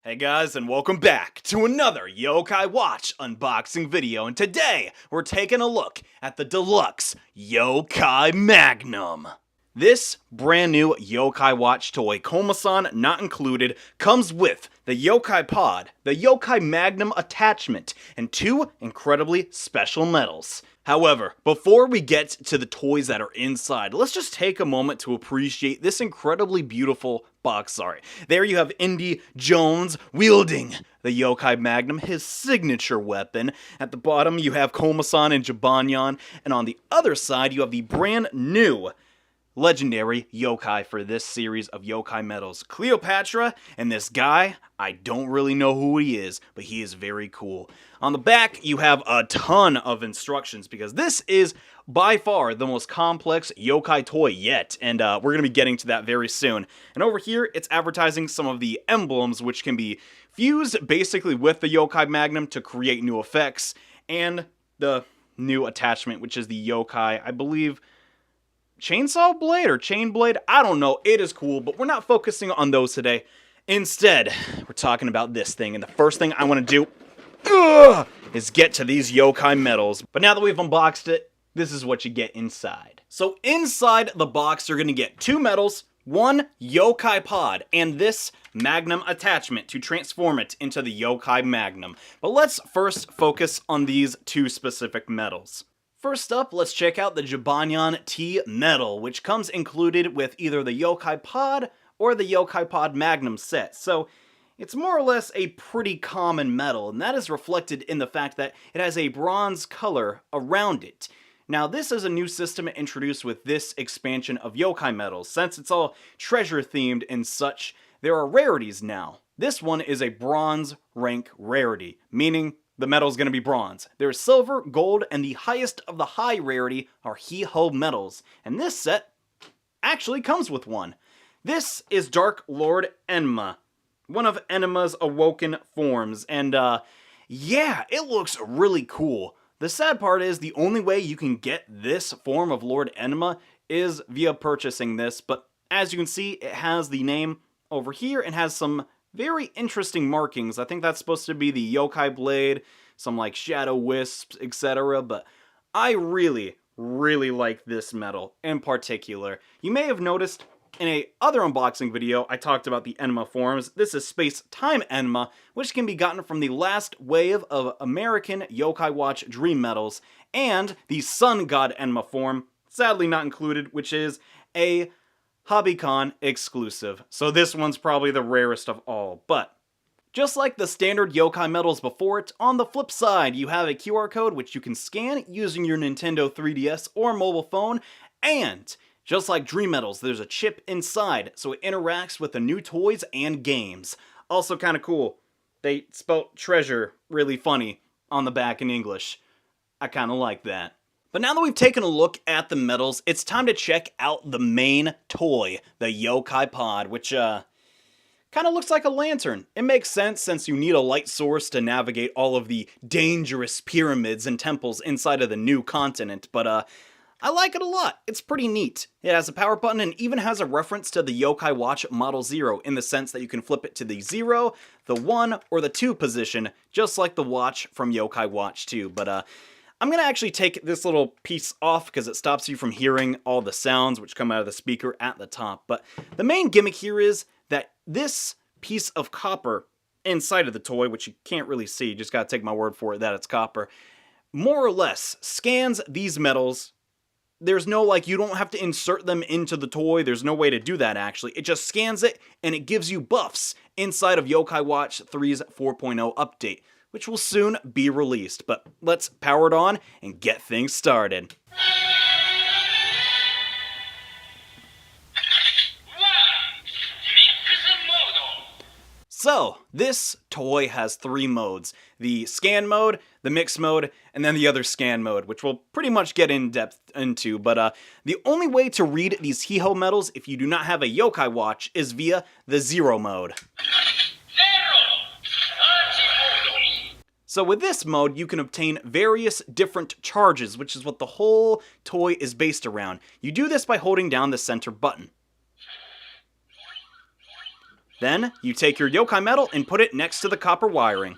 Hey guys, and welcome back to another Yokai Watch unboxing video, and today we're taking a look at the deluxe YoKai Magnum. This brand new Yokai Watch toy, Komasan not included, comes with the YoKai Pod, the YoKai Magnum attachment, and two incredibly special medals. However, before we get to the toys that are inside, let's just take a moment to appreciate this incredibly beautiful box art. There you have Indy Jones wielding the YoKai Magnum, his signature weapon. At the bottom you have Komasan and Jibanyan, and on the other side you have the brand new legendary yokai for this series of yokai medals, Cleopatra, and this guy, I don't really know who he is, but he is very cool. On the back, you have a ton of instructions, because this is by far the most complex yokai toy yet, and we're going to be getting to that very soon. And over here, it's advertising some of the emblems, which can be fused basically with the YoKai Magnum to create new effects, and the new attachment, which is the yokai, I believe, chainsaw blade or chain blade? I don't know. It is cool, but we're not focusing on those today. Instead, we're talking about this thing, and the first thing I want to do is get to these yokai medals. But now that we've unboxed it, this is what you get inside. So inside the box, you're going to get two medals, one YoKai Pod, and this Magnum attachment to transform it into the YoKai Magnum. But let's first focus on these two specific medals. First up, let's check out the Jibanyan T medal, which comes included with either the YoKai Pod or the YoKai Pod Magnum set. So it's more or less a pretty common medal, and that is reflected in the fact that it has a bronze color around it. Now, this is a new system introduced with this expansion of yokai medals. Since it's all treasure themed and such, there are rarities now. This one is a bronze rank rarity, meaning the medal is going to be bronze. There's silver, gold, and the highest of the high rarity are He-Ho medals. And this set actually comes with one. This is Dark Lord Enma, one of Enma's awoken forms. And yeah, it looks really cool. The sad part is the only way you can get this form of Lord Enma is via purchasing this. But as you can see, it has the name over here and has some very interesting markings. I think that's supposed to be the yokai blade, some like shadow wisps, etc. But I really like this medal in particular. You may have noticed in a other unboxing video I talked about the Enma forms. This is Space Time Enma, which can be gotten from the last wave of American Yokai Watch Dream medals, and the Sun God Enma form, sadly not included, which is a HobbyCon exclusive. So this one's probably the rarest of all. But just like the standard yokai medals before it, on the flip side you have a QR code which you can scan using your Nintendo 3DS or mobile phone, and just like Dream medals, there's a chip inside so it interacts with the new toys and games. Also kind of cool, they spelt treasure really funny on the back in English. I kind of like that. But now that we've taken a look at the medals, it's time to check out the main toy, the YoKai Pod, which kind of looks like a lantern. It makes sense since you need a light source to navigate all of the dangerous pyramids and temples inside of the new continent, but I like it a lot. It's pretty neat. It has a power button and even has a reference to the YoKai Watch Model 0 in the sense that you can flip it to the 0, the 1, or the 2 position, just like the watch from YoKai Watch 2, but I'm going to actually take this little piece off because it stops you from hearing all the sounds which come out of the speaker at the top. But the main gimmick here is that this piece of copper inside of the toy, which you can't really see, you just got to take my word for it that it's copper, more or less scans these medals. There's no, like, you don't have to insert them into the toy. There's no way to do that, actually. It just scans it, and it gives you buffs inside of YoKai Watch 3's 4.0 update, which will soon be released. But let's power it on and get things started. So, this toy has 3 modes. The scan mode, the mix mode, and then the other scan mode, which we'll pretty much get in depth into. But the only way to read these He-Ho medals if you do not have a yokai watch is via the 0 mode. So with this mode, you can obtain various different charges, which is what the whole toy is based around. You do this by holding down the center button. Then, you take your yokai medal and put it next to the copper wiring.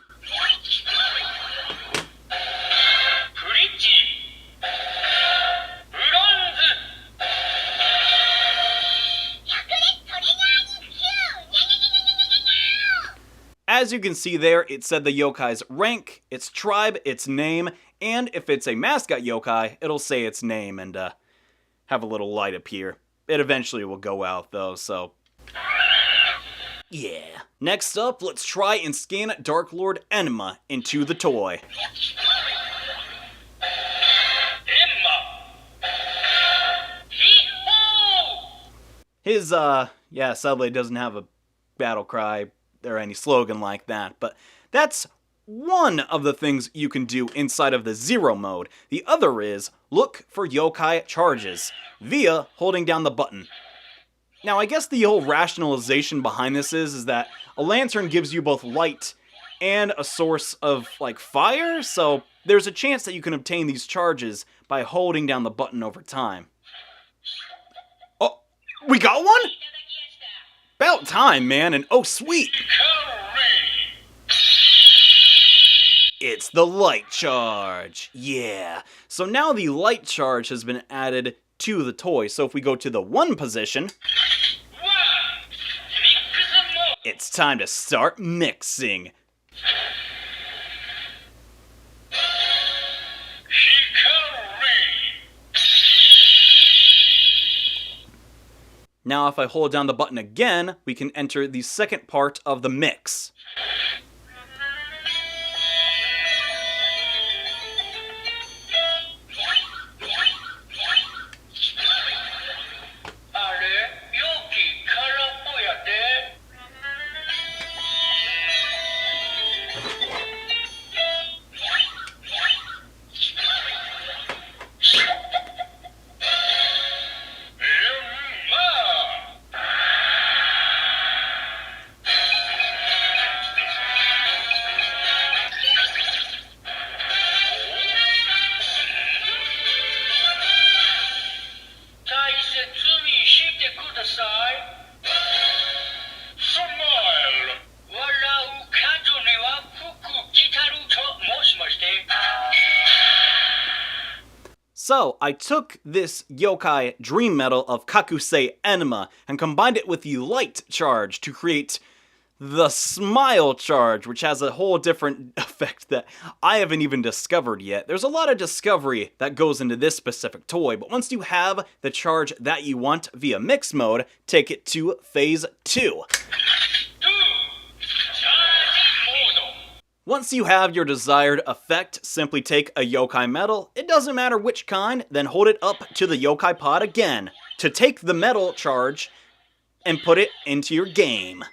As you can see there, it said the yokai's rank, its tribe, its name, and if it's a mascot yokai, it'll say its name and have a little light appear. It eventually will go out though, so yeah. Next up, let's try and scan Dark Lord Enma into the toy. His, yeah, sadly doesn't have a battle cry or any slogan like that, but that's one of the things you can do inside of the Zero mode. The other is look for yokai charges via holding down the button. Now, I guess the whole rationalization behind this is that a lantern gives you both light and a source of, like, fire, so there's a chance that you can obtain these charges by holding down the button over time. Oh, we got one? About time, man, and oh sweet! It's the light charge! Yeah! So now the light charge has been added to the toy, so if we go to the 1 position, it's time to start mixing. Now if I hold down the button again, we can enter the second part of the mix. So, I took this yokai dream medal of Kakusei Enma and combined it with the light charge to create the smile charge, which has a whole different effect that I haven't even discovered yet. There's a lot of discovery that goes into this specific toy, but once you have the charge that you want via mix mode, take it to phase 2. Once you have your desired effect, simply take a yokai medal, it doesn't matter which kind, then hold it up to the yokai pod again to take the medal charge and put it into your game.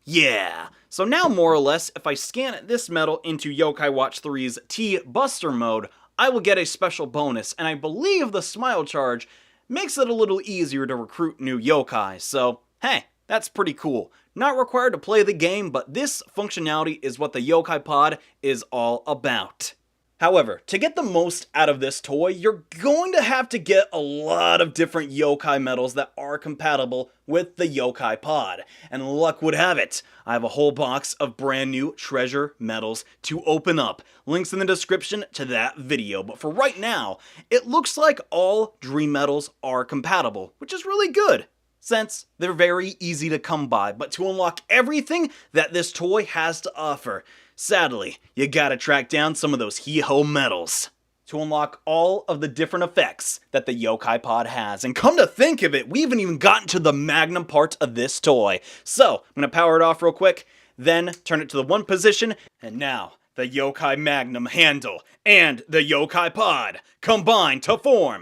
Yeah, so now more or less, if I scan this medal into Yokai Watch 3's T-Buster mode, I will get a special bonus, and I believe the smile charge makes it a little easier to recruit new yokai, so hey, that's pretty cool. Not required to play the game, but this functionality is what the YoKai Pod is all about. However, to get the most out of this toy, you're going to have to get a lot of different yokai medals that are compatible with the YoKai Pod. And luck would have it, I have a whole box of brand new treasure medals to open up. Links in the description to that video. But for right now, it looks like all dream medals are compatible, which is really good, since they're very easy to come by. But to unlock everything that this toy has to offer, sadly, you gotta track down some of those hee-ho medals to unlock all of the different effects that the YoKai Pod has. And come to think of it, we haven't even gotten to the Magnum part of this toy. So, I'm gonna power it off real quick, then turn it to the 1 position, and now the YoKai Magnum handle and the YoKai Pod combine to form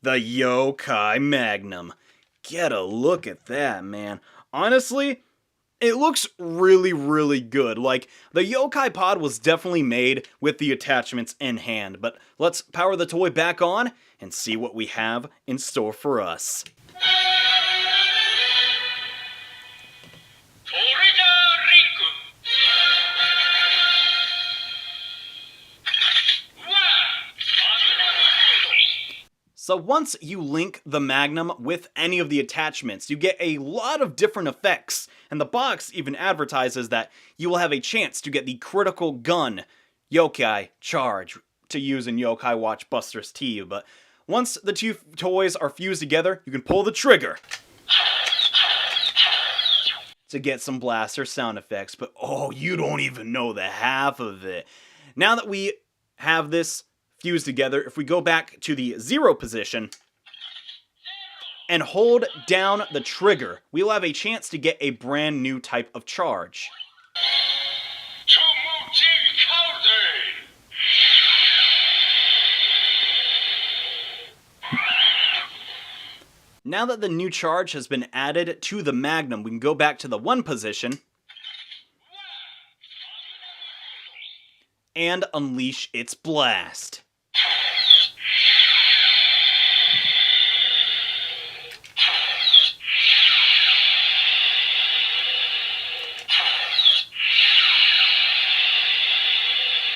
the YoKai Magnum. Get a look at that, man. Honestly, it looks really, really good. Like, the YoKai Pod was definitely made with the attachments in hand. But let's power the toy back on and see what we have in store for us. So once you link the Magnum with any of the attachments, you get a lot of different effects, and the box even advertises that you will have a chance to get the critical gun yokai charge to use in Yokai Watch Buster's T. But once the two toys are fused together, you can pull the trigger to get some blaster sound effects. But oh, you don't even know the half of it. Now that we have this fused together, if we go back to the 0 position and hold down the trigger, we will have a chance to get a brand new type of charge. Now that the new charge has been added to the Magnum, we can go back to the 1 position and unleash its blast.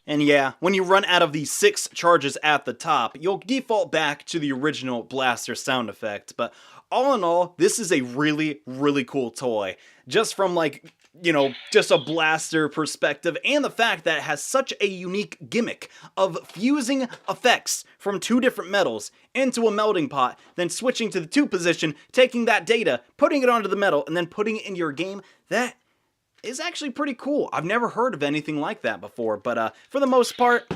And yeah, when you run out of the 6 charges at the top, you'll default back to the original blaster sound effect. But all in all, this is a really, really cool toy. Just from like, you know, just a blaster perspective, and the fact that it has such a unique gimmick of fusing effects from 2 different metals into a melting pot, then switching to the 2 position, taking that data, putting it onto the metal, and then putting it in your game. That is actually pretty cool. I've never heard of anything like that before, but for the most part,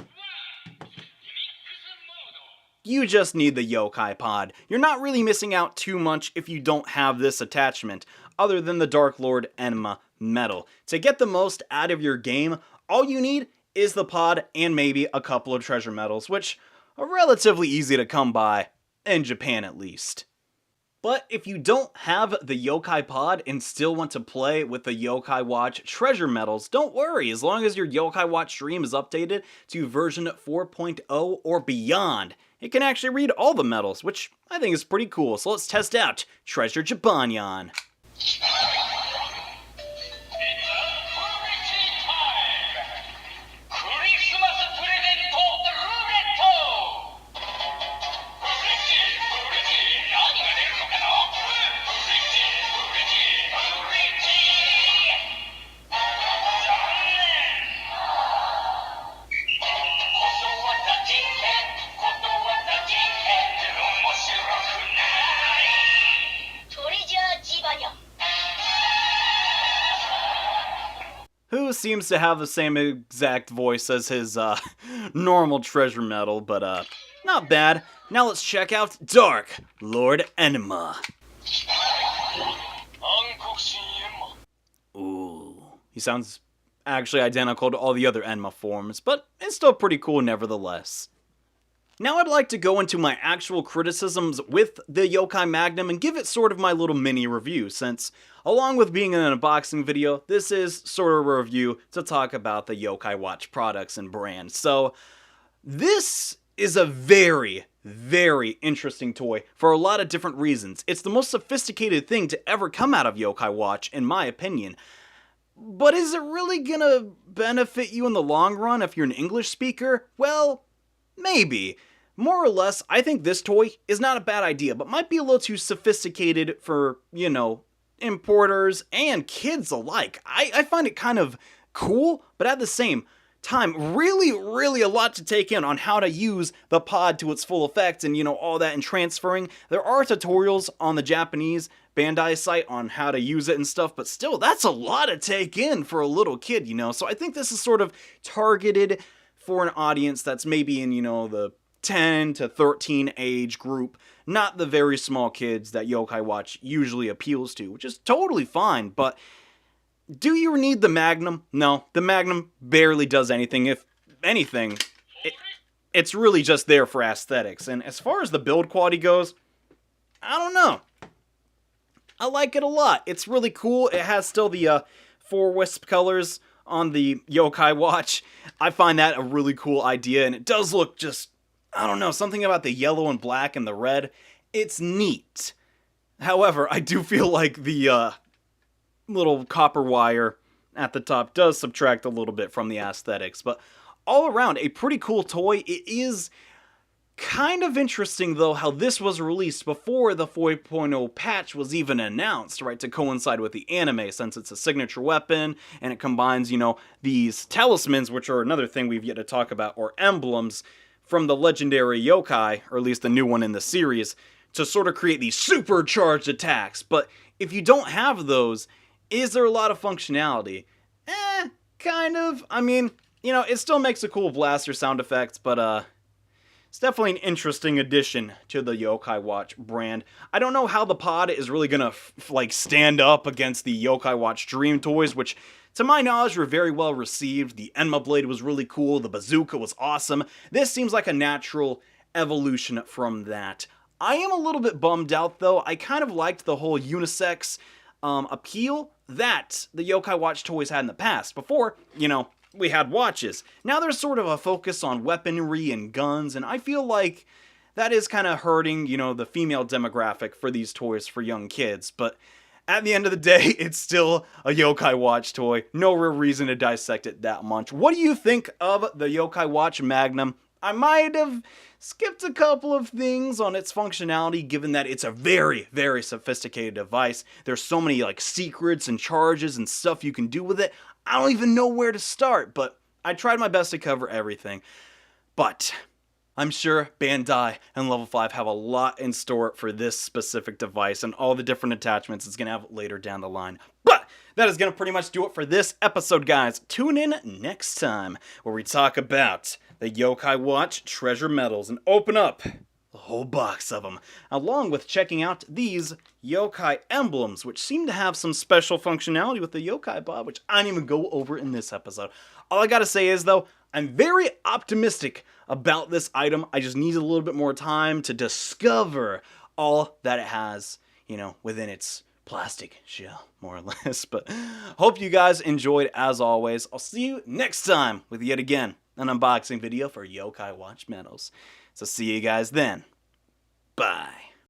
you just need the YoKai Pod. You're not really missing out too much if you don't have this attachment, other than the Dark Lord Enma medal. To get the most out of your game, all you need is the pod and maybe a couple of treasure medals, which are relatively easy to come by, in Japan at least. But if you don't have the YoKai Pod and still want to play with the YoKai Watch treasure medals, don't worry. As long as your YoKai Watch stream is updated to version 4.0 or beyond, it can actually read all the medals, which I think is pretty cool. So let's test out Treasure Jabanyan. Who seems to have the same exact voice as his normal treasure medal, but not bad. Now let's check out Dark Lord Enma. Ooh, he sounds actually identical to all the other Enma forms, but it's still pretty cool nevertheless. Now I'd like to go into my actual criticisms with the YoKai Magnum and give it sort of my little mini review, since along with being an unboxing video, this is sort of a review to talk about the Yokai Watch products and brands. So this is a very, very interesting toy for a lot of different reasons. It's the most sophisticated thing to ever come out of Yokai Watch, in my opinion. But is it really gonna benefit you in the long run if you're an English speaker? Well, maybe. More or less, I think this toy is not a bad idea, but might be a little too sophisticated for, you know, importers and kids alike. I find it kind of cool, but at the same time, really, really a lot to take in on how to use the pod to its full effect and, you know, all that and transferring. There are tutorials on the Japanese Bandai site on how to use it and stuff, but still, that's a lot to take in for a little kid, you know? So I think this is sort of targeted for an audience that's maybe in, you know, the 10 to 13 age group, not the very small kids that Yokai Watch usually appeals to, which is totally fine, but do you need the Magnum? No, the Magnum barely does anything. If anything, it's really just there for aesthetics, and as far as the build quality goes, I don't know. I like it a lot. It's really cool. It has still the 4 wisp colors on the Yokai Watch. I find that a really cool idea, and it does look just, I don't know, something about the yellow and black and the red. It's neat. However, I do feel like the little copper wire at the top does subtract a little bit from the aesthetics, but all around, a pretty cool toy. It is Kind of interesting, though, how this was released before the 4.0 patch was even announced, right, to coincide with the anime, since it's a signature weapon, and it combines, these talismans, which are another thing we've yet to talk about, or emblems, from the legendary yokai, or at least the new one in the series, to sort of create these supercharged attacks. But if you don't have those, is there a lot of functionality? Kind of. I mean, it still makes a cool blaster sound effects, but, it's definitely an interesting addition to the Yokai Watch brand. I don't know how the pod is really gonna stand up against the Yokai Watch Dream toys, which to my knowledge were very well received. The Enma Blade was really cool, the bazooka was awesome. This seems like a natural evolution from that. I am a little bit bummed out though. I kind of liked the whole unisex appeal that the Yokai Watch toys had in the past. Before, we had watches. Now there's sort of a focus on weaponry and guns, and I feel like that is kind of hurting, the female demographic for these toys for young kids. But at the end of the day, it's still a Yokai Watch toy. No real reason to dissect it that much. What do you think of the Yokai Watch Magnum? I might have skipped a couple of things on its functionality, given that it's a very, very sophisticated device. There's so many secrets and charges and stuff you can do with it. I don't even know where to start, but I tried my best to cover everything. But I'm sure Bandai and Level 5 have a lot in store for this specific device and all the different attachments it's going to have later down the line. But that is going to pretty much do it for this episode, guys. Tune in next time where we talk about the Yokai Watch treasure medals and open up a whole box of them, along with checking out these yokai emblems, which seem to have some special functionality with the YoKai Pod, which I didn't even go over in this episode. All I gotta say is, though, I'm very optimistic about this item. I just need a little bit more time to discover all that it has, within its plastic shell, more or less. But hope you guys enjoyed, as always. I'll see you next time with yet again an unboxing video for Yokai Watch medals. So see you guys then. Bye.